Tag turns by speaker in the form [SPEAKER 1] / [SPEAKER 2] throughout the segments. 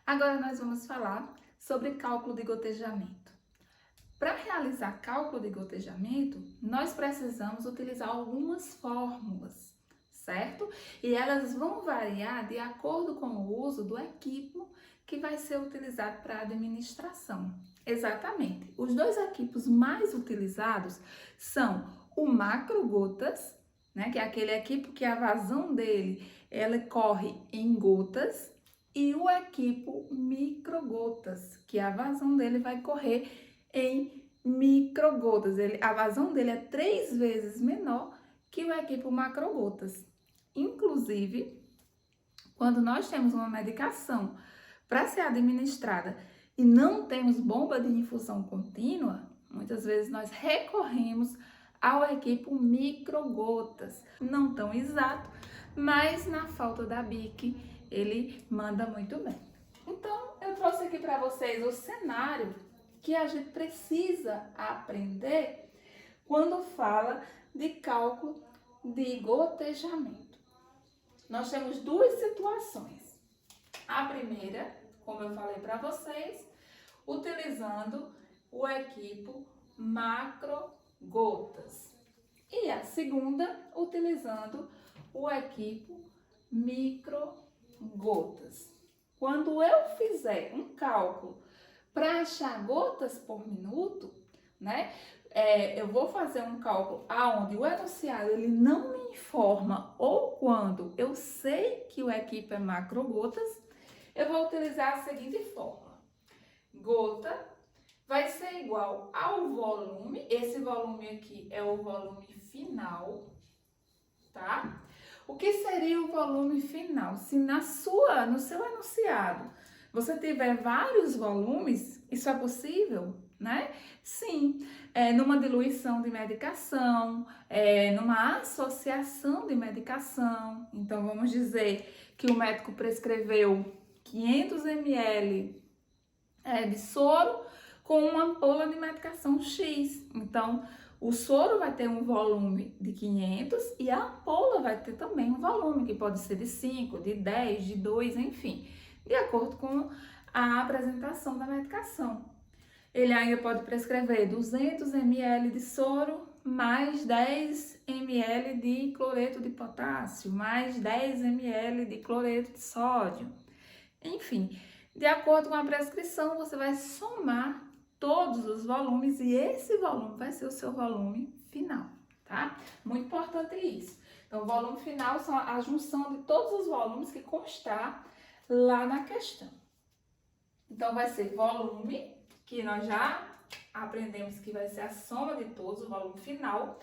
[SPEAKER 1] Agora nós vamos falar sobre cálculo de gotejamento. Para realizar cálculo de gotejamento, nós precisamos utilizar algumas fórmulas, certo? E elas vão variar de acordo com o uso do equipo que vai ser utilizado para a administração. Exatamente. Os dois equipos mais utilizados são o macrogotas, né, que é aquele equipo que a vazão dele ela corre em gotas, e o equipo microgotas, que a vazão dele vai correr em microgotas. A vazão dele é 3 vezes menor que o equipo macrogotas. Inclusive, quando nós temos uma medicação para ser administrada e não temos bomba de infusão contínua, muitas vezes nós recorremos ao equipo microgotas. Não tão exato, mas na falta da BIC, ele manda muito bem. Então, eu trouxe aqui para vocês o cenário que a gente precisa aprender quando fala de cálculo de gotejamento. Nós temos duas situações. A primeira, como eu falei para vocês, utilizando o equipo macrogotas. E a segunda, utilizando o equipo microgotas. Quando eu fizer um cálculo para achar gotas por minuto, né? Eu vou fazer um cálculo aonde o enunciado ele não me informa ou quando eu sei que o equipo é macrogotas, eu vou utilizar a seguinte fórmula. Gota vai ser igual ao volume, esse volume aqui é o volume final, tá? O que seria o volume final? Se no seu enunciado você tiver vários volumes, isso é possível, né? Sim, numa diluição de medicação, numa associação de medicação. Então, vamos dizer que o médico prescreveu 500 ml de soro com uma ampola de medicação X. Então, o soro vai ter um volume de 500 e a ampola vai ter também um volume, que pode ser de 5, de 10, de 2, enfim, de acordo com a apresentação da medicação. Ele ainda pode prescrever 200 ml de soro, mais 10 ml de cloreto de potássio, mais 10 ml de cloreto de sódio. Enfim, de acordo com a prescrição, você vai somar todos os volumes e esse volume vai ser o seu volume final, tá? Muito importante isso. Então, o volume final são a junção de todos os volumes que constar lá na questão. Então, vai ser volume, que nós já aprendemos que vai ser a soma de todos, o volume final,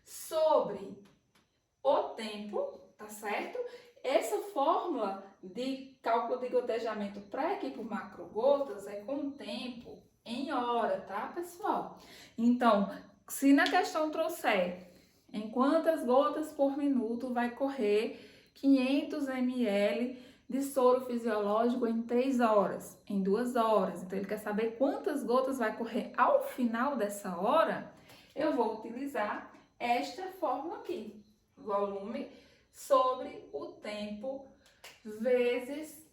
[SPEAKER 1] sobre o tempo, tá certo? Essa fórmula de cálculo de gotejamento para a equipe macrogotas é com tempo em hora, tá, pessoal? Então, se na questão trouxer em quantas gotas por minuto vai correr 500 ml de soro fisiológico em 3 horas, em 2 horas. Então, ele quer saber quantas gotas vai correr ao final dessa hora, eu vou utilizar esta fórmula aqui. Volume sobre o tempo vezes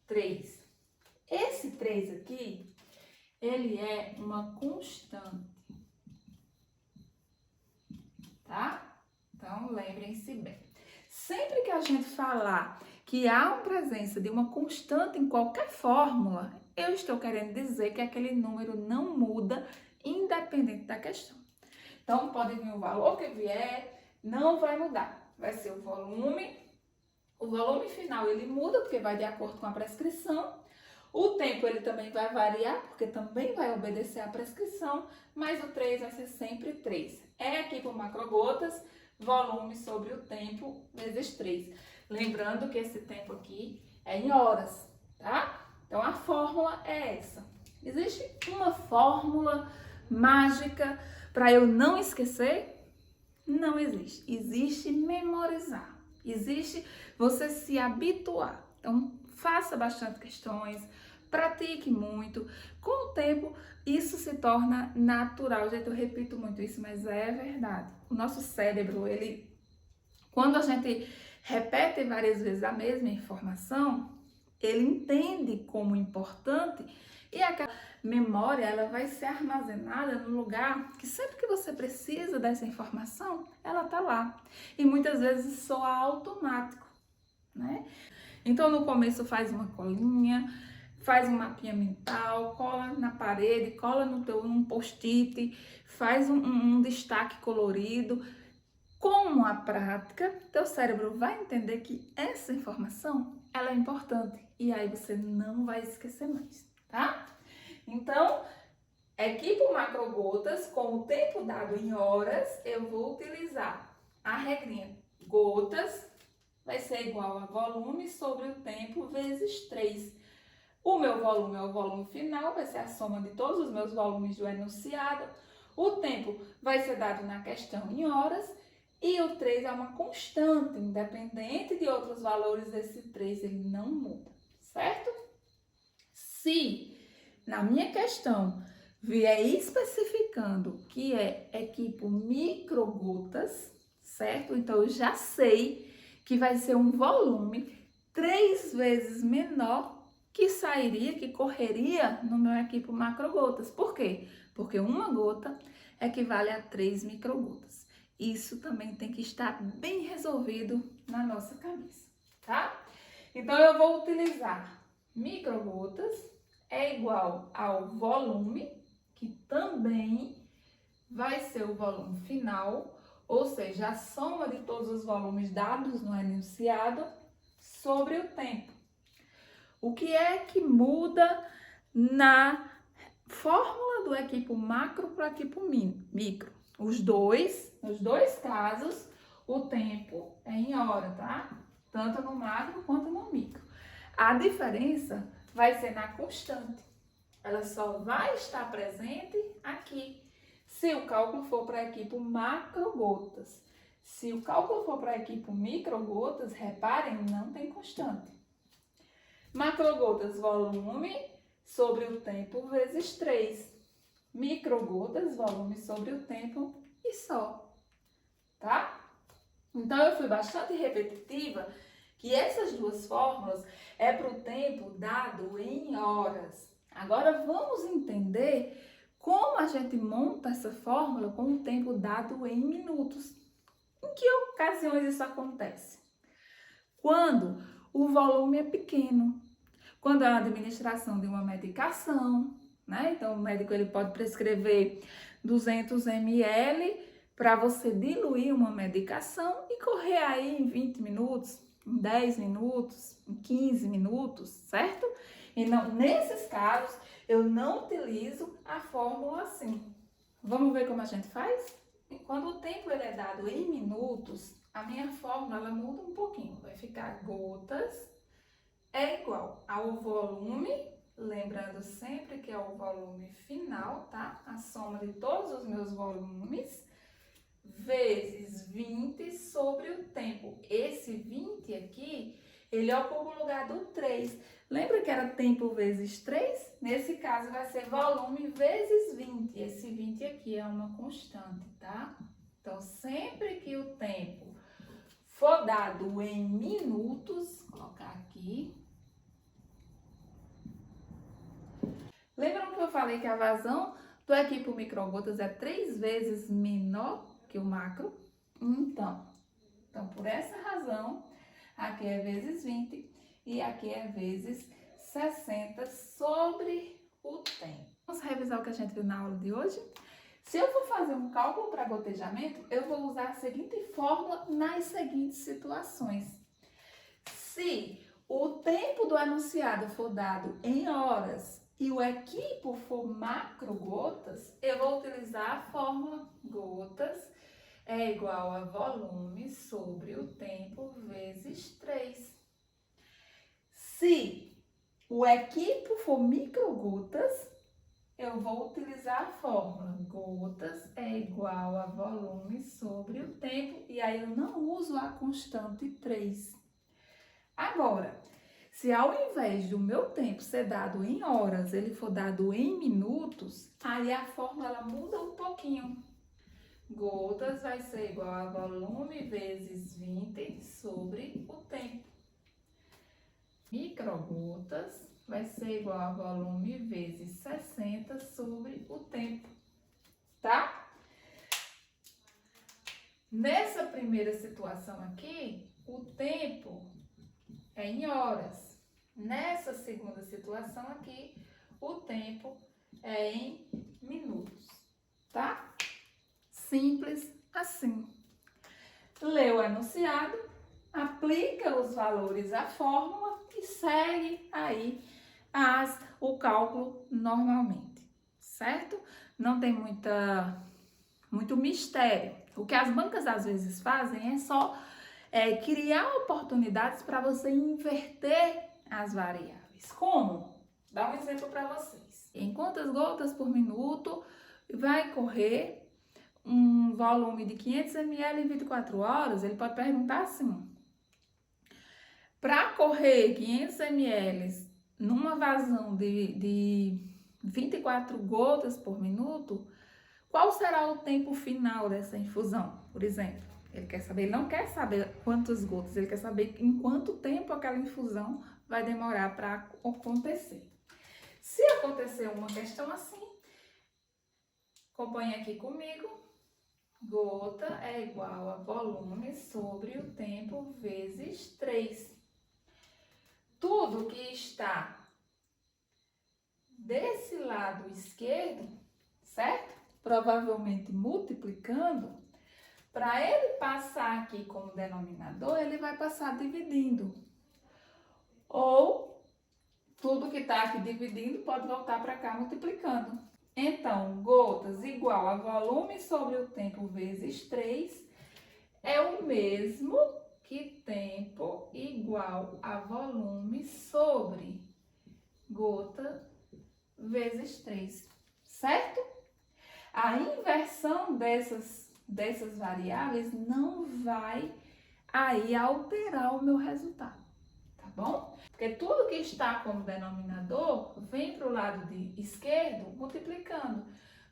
[SPEAKER 1] 3. Esse 3 aqui, ele é uma constante, tá? Então, lembrem-se bem. Sempre que a gente falar que há uma presença de uma constante em qualquer fórmula, eu estou querendo dizer que aquele número não muda, independente da questão. Então, pode vir o valor que vier, não vai mudar. Vai ser o volume final ele muda, porque vai de acordo com a prescrição. O tempo ele também vai variar, porque também vai obedecer à prescrição, mas o 3 vai ser sempre 3. É aqui por macrogotas, volume sobre o tempo vezes 3. Lembrando que esse tempo aqui é em horas, tá? Então, a fórmula é essa. Existe uma fórmula mágica para eu não esquecer? Não existe. Existe memorizar. Existe você se habituar. Então, faça bastante questões, pratique muito. Com o tempo, isso se torna natural. Gente, eu repito muito isso, mas é verdade. O nosso cérebro, quando a gente repete várias vezes a mesma informação, ele entende como importante e aquela memória ela vai ser armazenada no lugar que sempre que você precisa dessa informação, ela tá lá. E muitas vezes soa automático, né? Então no começo faz uma colinha, faz um mapinha mental, cola na parede, cola no teu um post-it, faz um destaque colorido. Com a prática, teu cérebro vai entender que essa informação ela é importante e aí você não vai esquecer mais, tá? Então, equipo macrogotas com o tempo dado em horas, eu vou utilizar a regrinha gotas vai ser igual a volume sobre o tempo vezes 3. O meu volume é o volume final, vai ser a soma de todos os meus volumes do enunciado. O tempo vai ser dado na questão em horas e o 3 é uma constante, independente de outros valores, esse 3 ele não muda, certo? Se na minha questão vier especificando que é equipo microgotas, certo? Então eu já sei que vai ser um volume 3 vezes menor que sairia, que correria no meu equipo macrogotas. Por quê? Porque uma gota equivale a 3 microgotas. Isso também tem que estar bem resolvido na nossa cabeça, tá? Então eu vou utilizar microgotas é igual ao volume, que também vai ser o volume final, ou seja, a soma de todos os volumes dados no enunciado sobre o tempo. O que é que muda na fórmula do equipo macro para o equipo micro? Nos dois casos, o tempo é em hora, tá? Tanto no macro quanto no micro. A diferença vai ser na constante. Ela só vai estar presente aqui. Se o cálculo for para a equipe macrogotas. Se o cálculo for para a equipe microgotas, reparem, não tem constante. Macrogotas, volume sobre o tempo vezes 3. Microgotas, volume sobre o tempo e só. Tá? Então, eu fui bastante repetitiva que essas duas fórmulas é para o tempo dado em horas. Agora, vamos entender como a gente monta essa fórmula com o tempo dado em minutos. Em que ocasiões isso acontece? Quando o volume é pequeno, quando é a administração de uma medicação, né? Então, o médico ele pode prescrever 200 ml para você diluir uma medicação e correr aí em 20 minutos, em 10 minutos, em 15 minutos, certo? Então, nesses casos, eu não utilizo a fórmula assim. Vamos ver como a gente faz? Quando o tempo ele é dado em minutos, a minha fórmula ela muda um pouquinho. Vai ficar gotas é igual ao volume, lembrando sempre que é o volume final, tá? A soma de todos os meus volumes, vezes 20 sobre o tempo. Esse 20 aqui, ele ocupa o lugar do 3. Lembra que era tempo vezes 3? Nesse caso, vai ser volume vezes 20. Esse 20 aqui é uma constante, tá? Então, sempre que o tempo for dado em minutos, vou colocar aqui. Lembram que eu falei que a vazão do equipo microgotas é 3 vezes menor que o macro? Então, por essa razão, aqui é vezes 20 e aqui é vezes 60 sobre o tempo. Vamos revisar o que a gente viu na aula de hoje? Se eu for fazer um cálculo para gotejamento, eu vou usar a seguinte fórmula nas seguintes situações. Se o tempo do enunciado for dado em horas e o equipo for macrogotas, eu vou utilizar a fórmula gotas é igual a volume sobre o tempo vezes 3. Se o equipo for microgotas, eu vou utilizar a fórmula gotas é igual a volume sobre o tempo, e aí eu não uso a constante 3. Agora, se ao invés do meu tempo ser dado em horas, ele for dado em minutos, aí a fórmula ela muda um pouquinho. Gotas vai ser igual a volume vezes 20 sobre o tempo. Microgotas vai ser igual a volume vezes 60 sobre o tempo, tá? Nessa primeira situação aqui, o tempo é em horas. Nessa segunda situação aqui, o tempo é em minutos, tá? Simples assim. Leu o enunciado, aplica os valores à fórmula e segue aí o cálculo normalmente, certo? Não tem muito mistério. O que as bancas às vezes fazem é só criar oportunidades para você inverter as variáveis. Como? Dá um exemplo para vocês. Em quantas gotas por minuto vai correr um volume de 500 ml em 24 horas? Ele pode perguntar assim: para correr 500 ml numa vazão de 24 gotas por minuto, qual será o tempo final dessa infusão, por exemplo? Ele não quer saber quantas gotas, ele quer saber em quanto tempo aquela infusão vai demorar para acontecer. Se acontecer uma questão assim, acompanhe aqui comigo. Gota é igual a volume sobre o tempo vezes 3. Tudo que está desse lado esquerdo, certo? Provavelmente multiplicando, para ele passar aqui como denominador, ele vai passar dividindo. Ou tudo que está aqui dividindo pode voltar para cá multiplicando. Então, gotas igual a volume sobre o tempo vezes 3 é o mesmo que tempo igual a volume sobre gota vezes 3, certo? A inversão dessas variáveis não vai aí alterar o meu resultado, tá bom? Porque tudo que está como denominador vem para o lado esquerdo multiplicando.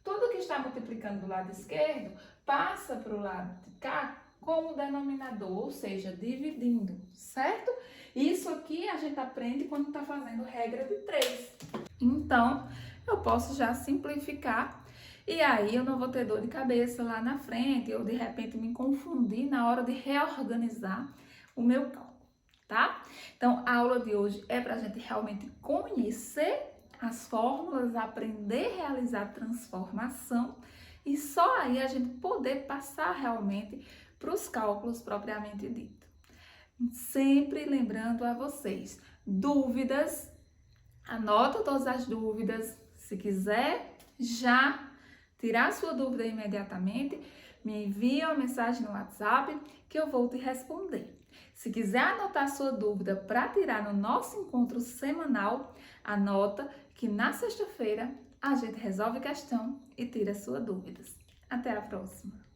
[SPEAKER 1] Tudo que está multiplicando do lado esquerdo passa para o lado de cá como denominador, ou seja, dividindo, certo? Isso aqui a gente aprende quando está fazendo regra de 3. Então, eu posso já simplificar e aí eu não vou ter dor de cabeça lá na frente, ou de repente me confundir na hora de reorganizar o meu cálculo, tá? Então, a aula de hoje é para a gente realmente conhecer as fórmulas, aprender a realizar transformação e só aí a gente poder passar realmente para os cálculos propriamente dito. Sempre lembrando a vocês, dúvidas, anota todas as dúvidas, se quiser já tirar sua dúvida imediatamente, me envia uma mensagem no WhatsApp que eu vou te responder. Se quiser anotar sua dúvida para tirar no nosso encontro semanal, anota que na sexta-feira a gente resolve questão e tira suas dúvidas. Até a próxima!